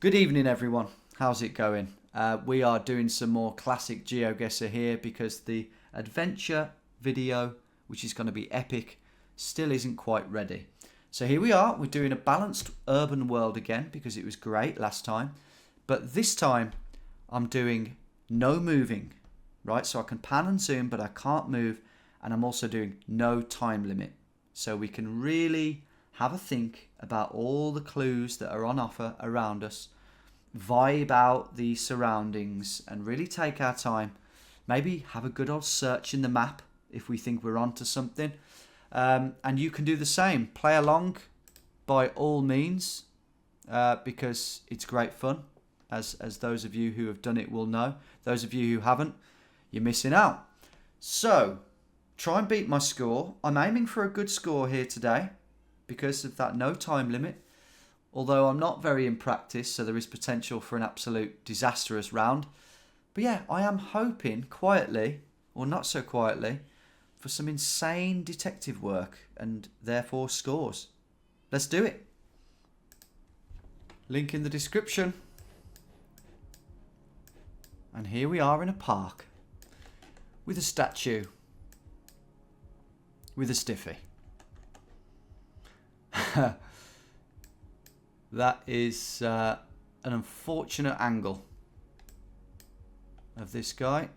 Good evening, everyone. How's it going? We are doing some more classic GeoGuessr here because the adventure video, which is going to be epic, still isn't quite ready. So here we are. We're doing a balanced urban world again because it was great last time. But this time I'm doing no moving, right? So I can pan and zoom, but I can't move. And I'm also doing no time limit. So we can really have a think about all the clues that are on offer around us, vibe out the surroundings and really take our time. Maybe have a good old search in the map if we think we're onto something. And you can do the same. Play along by all means because it's great fun, as those of you who have done it will know. Those of you who haven't, you're missing out. So, try and beat my score. I'm aiming for a good score here today because of that no time limit. Although I'm not very in practice, so there is potential for an absolute disastrous round. But yeah, I am hoping quietly, or not so quietly, for some insane detective work and therefore scores. Let's do it. Link in the description. And here we are in a park with a statue with a stiffy. That is an unfortunate angle of this guy.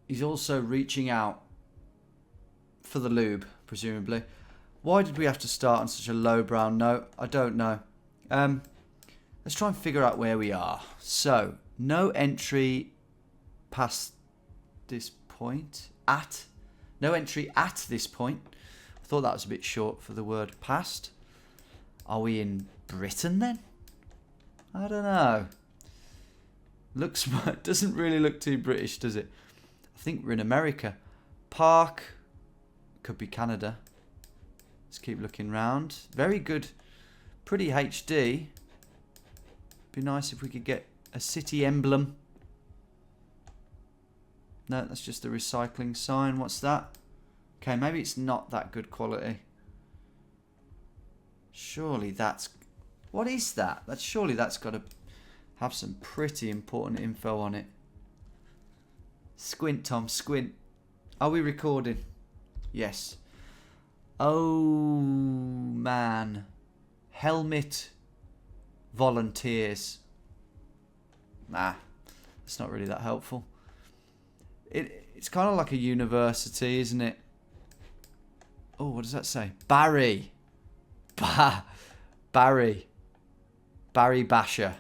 He's also reaching out for the lube, presumably. Why did we have to start on such a lowbrow note? I don't know. Let's try and figure out where we are. So, no entry past this point. No entry at this point. I thought that was a bit short for the word past. Are we in Britain then? I don't know. Doesn't really look too British, does it? I think we're in America. Park could be Canada. Let's keep looking round. Very good, pretty HD. Be nice if we could get a city emblem. No, that's just a recycling sign. What's that? Okay, maybe it's not that good quality. Surely that's... What is that? Surely that's got to have some pretty important info on it. Squint, Tom, squint. Are we recording? Yes. Oh, man. Helmet volunteers. Nah, it's not really that helpful. It's kind of like a university, isn't it? Oh, what does that say? Barry. Barry Basher.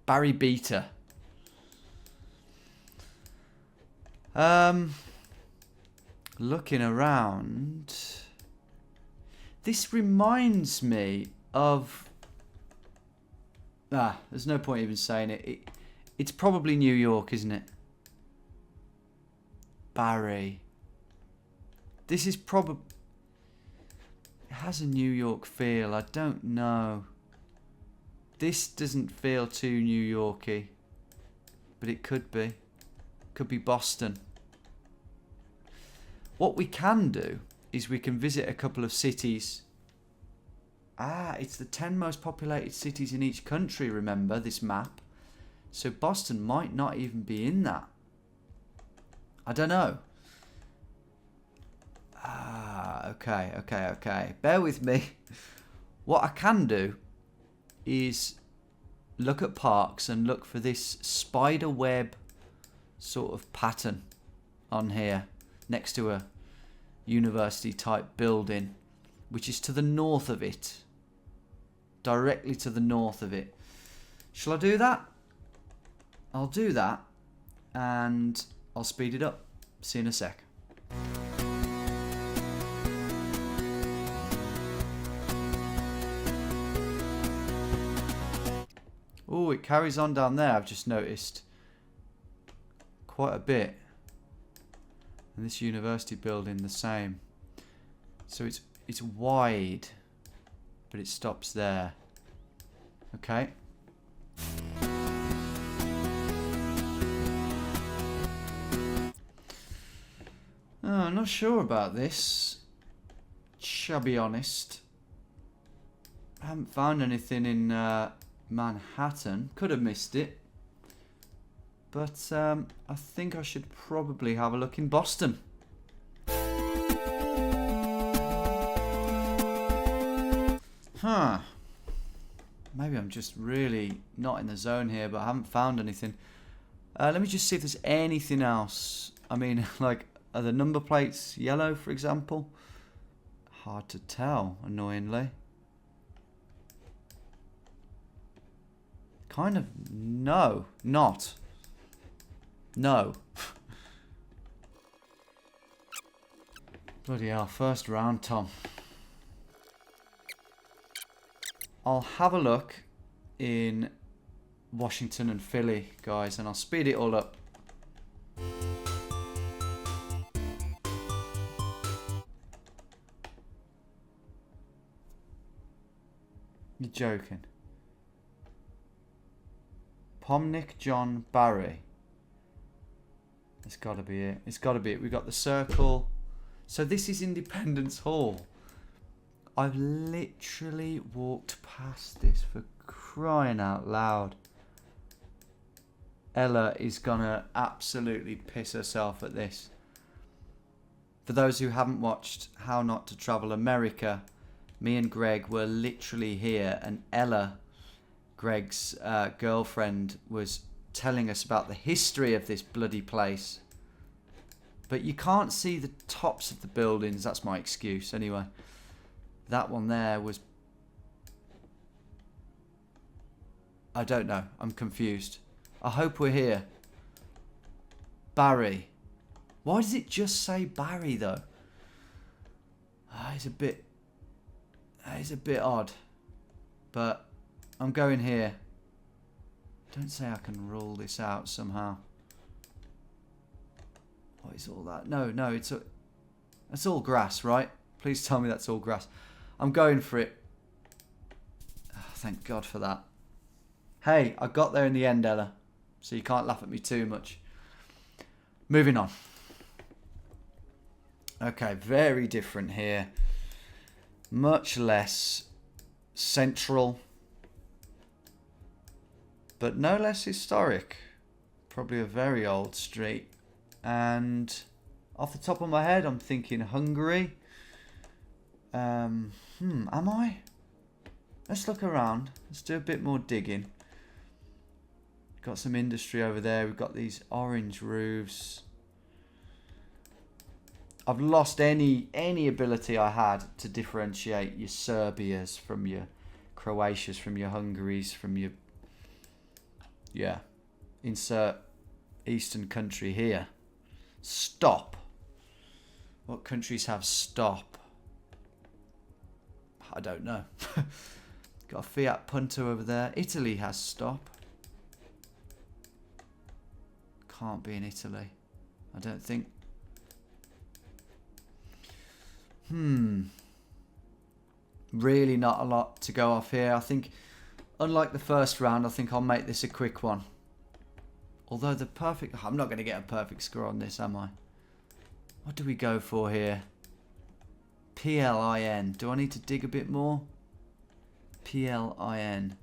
Barry Beater. Looking around. This reminds me of... there's no point even saying it. It's probably New York, isn't it? Barry. This is probably... It has a New York feel. I don't know. This doesn't feel too New Yorky. But it could be. Could be Boston. What we can do is we can visit a couple of cities. It's the 10 most populated cities in each country, remember, this map. So Boston might not even be in that. I don't know. Okay. Bear with me. What I can do is look at parks and look for this spider web sort of pattern on here next to a university type building, which is to the north of it. Directly to the north of it. Shall I do that? I'll do that and I'll speed it up. See you in a sec. Oh, it carries on down there, I've just noticed. Quite a bit. And this university building the same. So it's wide, but it stops there. Okay. Oh, I'm not sure about this. Shall be honest. I haven't found anything in Manhattan. Could have missed it. But I think I should probably have a look in Boston. Huh. Maybe I'm just really not in the zone here, but I haven't found anything. Let me just see if there's anything else. I mean, like, are the number plates yellow, for example? Hard to tell, annoyingly. Kind of, no, not. No. Bloody hell, first round, Tom. I'll have a look in Washington and Philly, guys, and I'll speed it all up. You're joking. Pomnick, John, Barry. It's got to be it. It's got to be it. We've got the circle. So this is Independence Hall. I've literally walked past this, for crying out loud. Ella is gonna absolutely piss herself at this. For those who haven't watched How Not to Travel America, me and Greg were literally here, and Ella, Greg's girlfriend, was telling us about the history of this bloody place. But you can't see the tops of the buildings. That's my excuse anyway. That one there was... I don't know. I'm confused. I hope we're here. Barry. Why does it just say Barry though? It's a bit odd. But I'm going here. Don't say I can rule this out somehow. What is all that? No, it's all grass, right? Please tell me that's all grass. I'm going for it. Oh, thank God for that. Hey, I got there in the end, Ella. So you can't laugh at me too much. Moving on. Okay, very different here. Much less central. But no less historic. Probably a very old street. And off the top of my head, I'm thinking Hungary. Am I? Let's look around. Let's do a bit more digging. Got some industry over there. We've got these orange roofs. I've lost any ability I had to differentiate your Serbias from your Croatias, from your Hungaries, from your... Yeah. Insert Eastern country here. Stop. What countries have stop? I don't know. Got a Fiat Punto over there. Italy has stop. Can't be in Italy. I don't think. Really not a lot to go off here. I think, unlike the first round, I think I'll make this a quick one. Although the perfect... I'm not going to get a perfect score on this, am I? What do we go for here? PLIN. Do I need to dig a bit more? PLIN.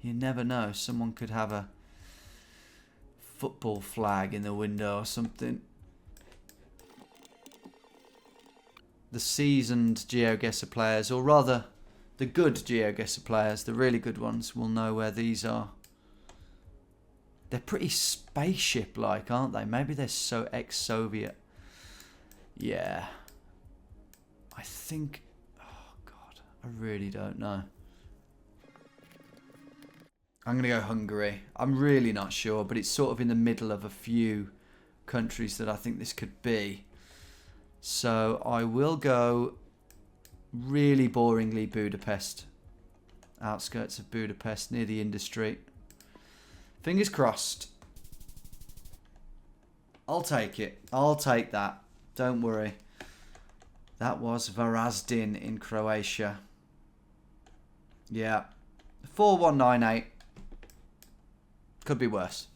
You never know. Someone could have a football flag in the window or something. The seasoned GeoGuessr players, or rather the good GeoGuessr players, the really good ones, will know where these are. They're pretty spaceship-like, aren't they? Maybe they're so ex-Soviet. Yeah. I think... Oh, God. I really don't know. I'm going to go Hungary. I'm really not sure, but it's sort of in the middle of a few countries that I think this could be. So I will go really boringly Budapest. Outskirts of Budapest, near the industry. Fingers crossed. I'll take it. I'll take that. Don't worry. That was Varazdin in Croatia. Yeah. 4198. Could be worse.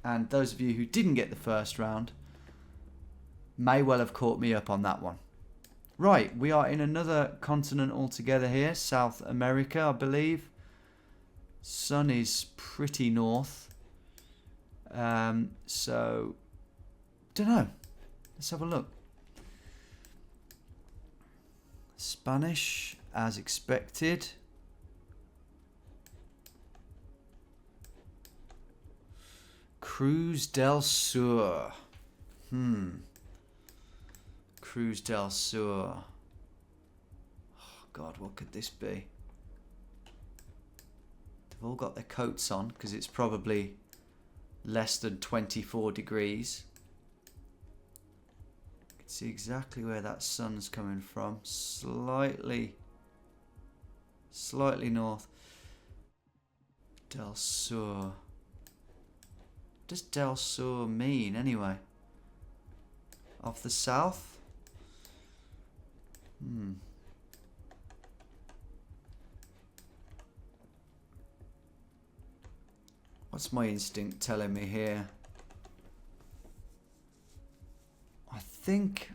And those of you who didn't get the first round may well have caught me up on that one. Right, we are in another continent altogether here, South America, I believe. Sun is pretty north. So, don't know. Let's have a look. Spanish, as expected. Cruz del Sur. Cruz del Sur. Oh God, what could this be? They've all got their coats on because it's probably less than 24 degrees. You can see exactly where that sun's coming from. Slightly north. Del Sur. What does Del Sur mean anyway? Off the south? What's my instinct telling me here? I think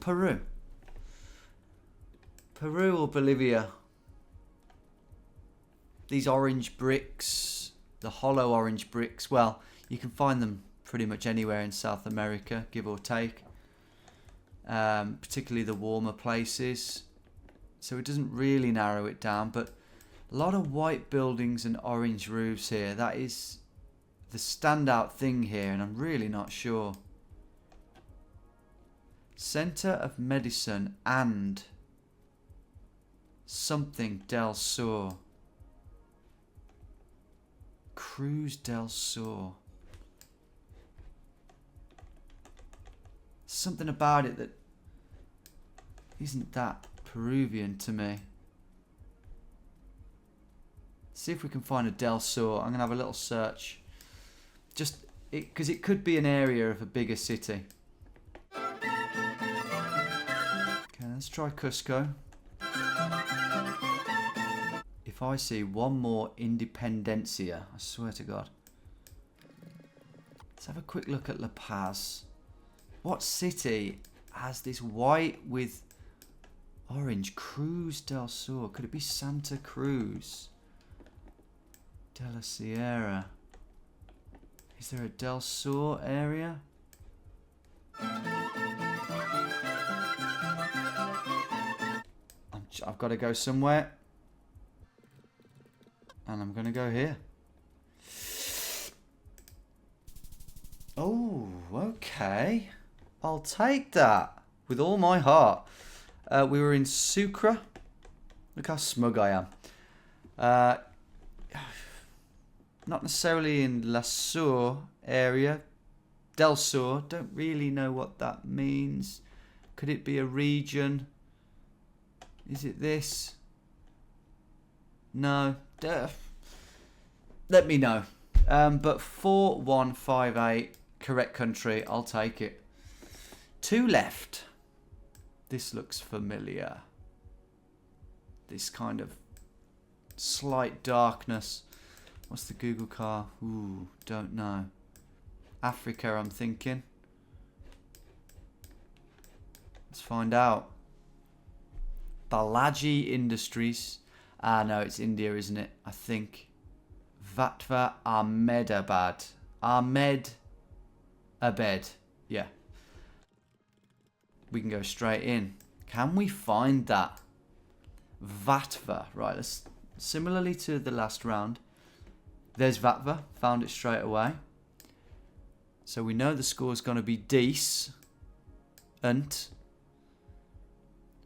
Peru. Peru or Bolivia. These orange bricks, the hollow orange bricks, well, you can find them pretty much anywhere in South America, give or take. Particularly the warmer places. So it doesn't really narrow it down, but a lot of white buildings and orange roofs here. That is the standout thing here, and I'm really not sure. Center of Medicine and something del Sur. Cruz del Sur. Something about it that isn't that Peruvian to me. See if we can find a del Sur. I'm going to have a little search. Just because it could be an area of a bigger city. Okay, let's try Cusco. If I see one more Independencia, I swear to God. Let's have a quick look at La Paz. What city has this white with orange? Cruz del Sur. Could it be Santa Cruz de la Sierra? Is there a del Sur area? I've got to go somewhere. And I'm going to go here. Oh, okay. I'll take that with all my heart. We were in Sucre. Look how smug I am. Not necessarily in La Sur area. Del Sur. Don't really know what that means. Could it be a region? Is it this? No. Let me know. But 4158, correct country. I'll take it. 2 left. This looks familiar. This kind of slight darkness. What's the Google car? Ooh, don't know. Africa, I'm thinking. Let's find out. Balaji Industries. Ah, no, it's India, isn't it? I think. Vatva Ahmedabad. Ahmedabad. Yeah. We can go straight in. Can we find that? Vatva. Right, let's, similarly to the last round. There's Vatva. Found it straight away. So we know the score is going to be decent.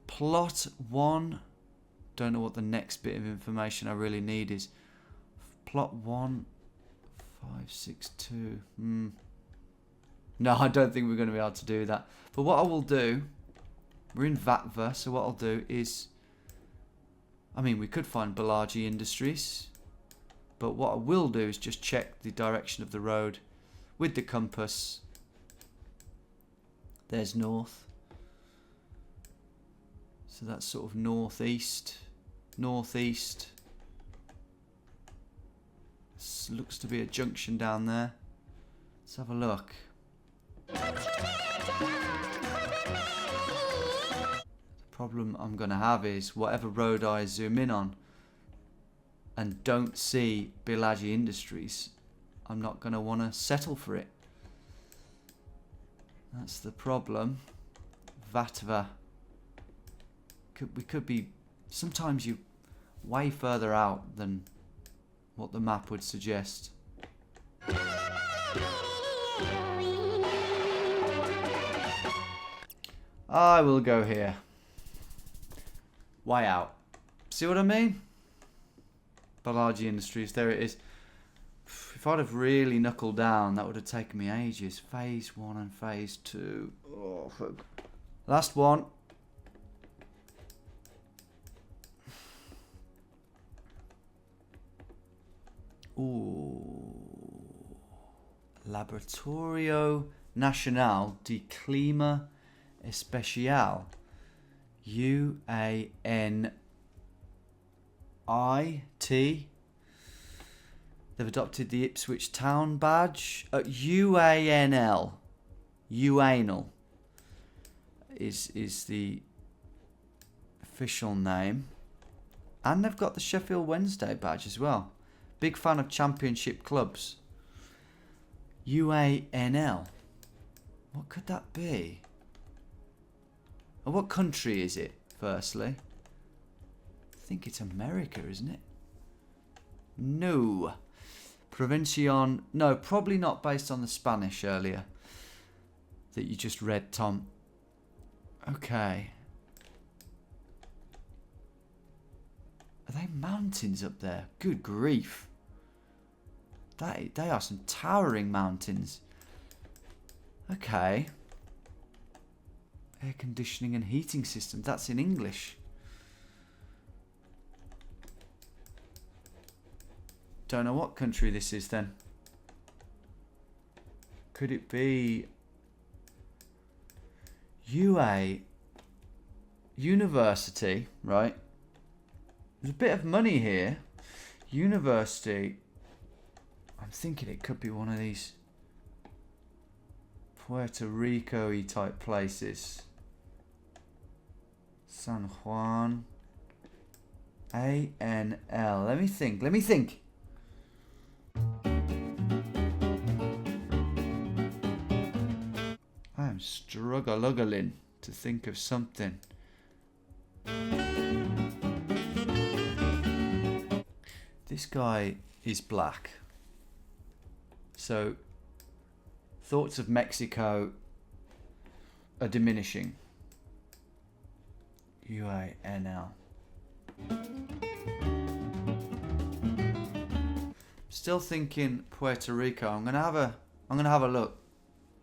Plot 1. Don't know what the next bit of information I really need is. Plot 1562. No, I don't think we're going to be able to do that. But what I will do, we're in Vatva, so what I'll do is, I mean, we could find Balaji Industries, but what I will do is just check the direction of the road with the compass. There's north. So that's sort of northeast. Northeast. This looks to be a junction down there. Let's have a look. The problem I'm going to have is whatever road I zoom in on and don't see Bilaji Industries, I'm not going to want to settle for it. That's the problem. Vatva. We could be... Sometimes you way further out than what the map would suggest. I will go here. Way out. See what I mean? Balaji Industries, there it is. If I'd have really knuckled down, that would have taken me ages. Phase 1 and Phase 2. Oh, last one. Ooh. Laboratorio Nacional de Clima Especial. UANIT. They've adopted the Ipswich Town badge. UANL. UANL is the official name. And they've got the Sheffield Wednesday badge as well. Big fan of championship clubs. UANL. What could that be? And what country is it, firstly? I think it's America, isn't it? No. Provincion. No, probably not based on the Spanish earlier that you just read, Tom. Okay. Are they mountains up there? Good grief. They are some towering mountains. Okay. Air conditioning and heating system. That's in English. Don't know what country this is then. Could it be UA University, right? There's a bit of money here. University. I'm thinking it could be one of these Puerto Rico-y type places. San Juan. ANL. Let me think. I am struggling to think of something. This guy is black. So thoughts of Mexico are diminishing. UANL. Still thinking Puerto Rico. I'm gonna have a look.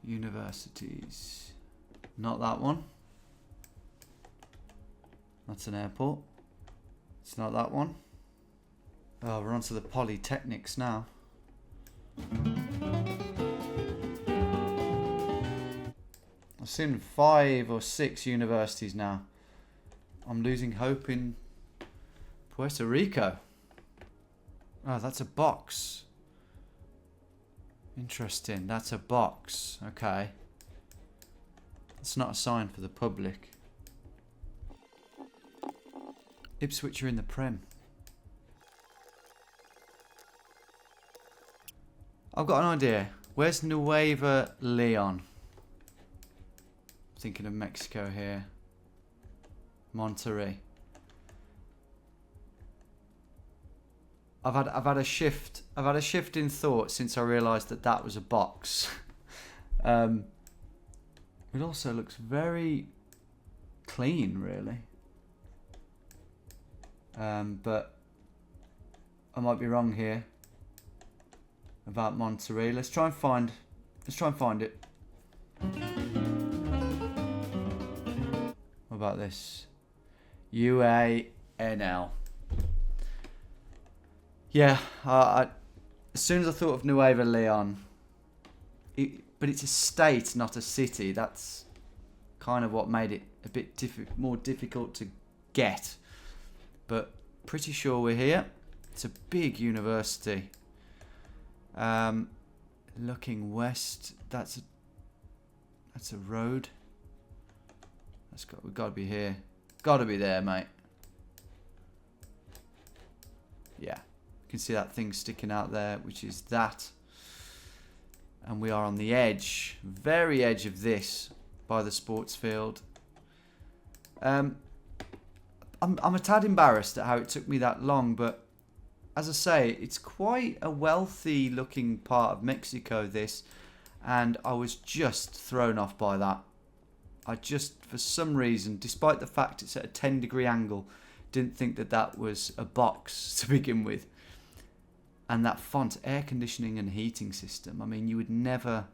Universities. Not that one. That's an airport. It's not that one. Oh, we're on to the polytechnics now. I've seen 5 or 6 universities now. I'm losing hope in Puerto Rico. Oh, that's a box. Interesting. That's a box. Okay. It's not a sign for the public. Ipswich are in the Prem. I've got an idea. Where's Nueva Leon? Thinking of Mexico here. Monterrey. I've had a shift. I've had a shift in thought since I realised that was a box. It also looks very clean, really. But I might be wrong here about Monterrey. Let's try and find it. What about this? UANL. Yeah, as soon as I thought of Nueva Leon, but it's a state, not a city. That's kind of what made it a bit more difficult to get. But pretty sure we're here. It's a big university. Looking west, that's a road. We've got to be here. Got to be there, mate. Yeah, you can see that thing sticking out there, which is that. And we are on the edge, very edge of this, by the sports field. I'm a tad embarrassed at how it took me that long, but as I say, it's quite a wealthy looking part of Mexico, this, and I was just thrown off by that. I just, for some reason, despite the fact it's at a 10-degree angle, didn't think that that was a box to begin with. And that font, air conditioning and heating system, I mean, you would never,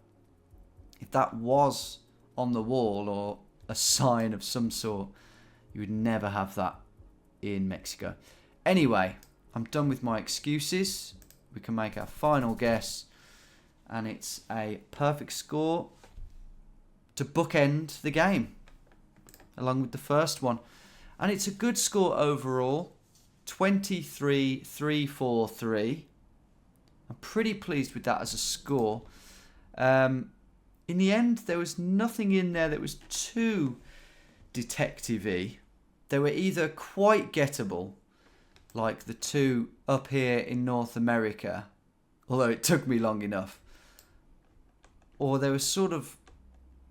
if that was on the wall or a sign of some sort, you would never have that in Mexico. Anyway, I'm done with my excuses. We can make our final guess, and it's a perfect score to bookend the game, along with the first one. And it's a good score overall, 23-3-4-3. I'm pretty pleased with that as a score. In the end, there was nothing in there that was too detective-y. They were either quite gettable, like the two up here in North America, although it took me long enough, or they were sort of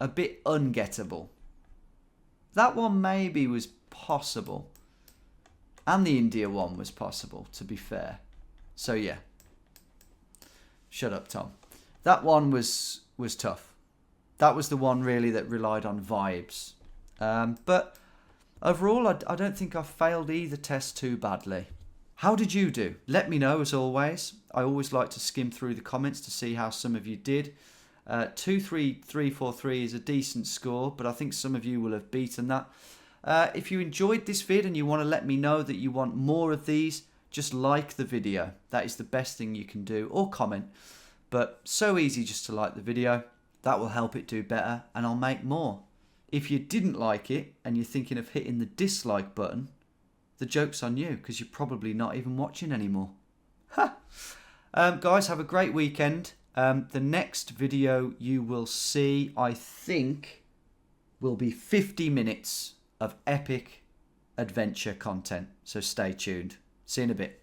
a bit ungettable. That one maybe was possible, and the India one was possible, to be fair. So yeah. Shut up, Tom. That one was tough. That was the one really that relied on vibes. But overall, I don't think I failed either test too badly. How did you do? Let me know, as always. I always like to skim through the comments to see how some of you did. 2-3-3-4-3 is a decent score, but I think some of you will have beaten that. If you enjoyed this vid and you want to let me know that you want more of these, just like the video. That is the best thing you can do, or comment. But so easy just to like the video. That will help it do better, and I'll make more. If you didn't like it and you're thinking of hitting the dislike button, the joke's on you, because you're probably not even watching anymore. Guys, have a great weekend. The next video you will see, I think, will be 50 minutes of epic adventure content. So stay tuned. See you in a bit.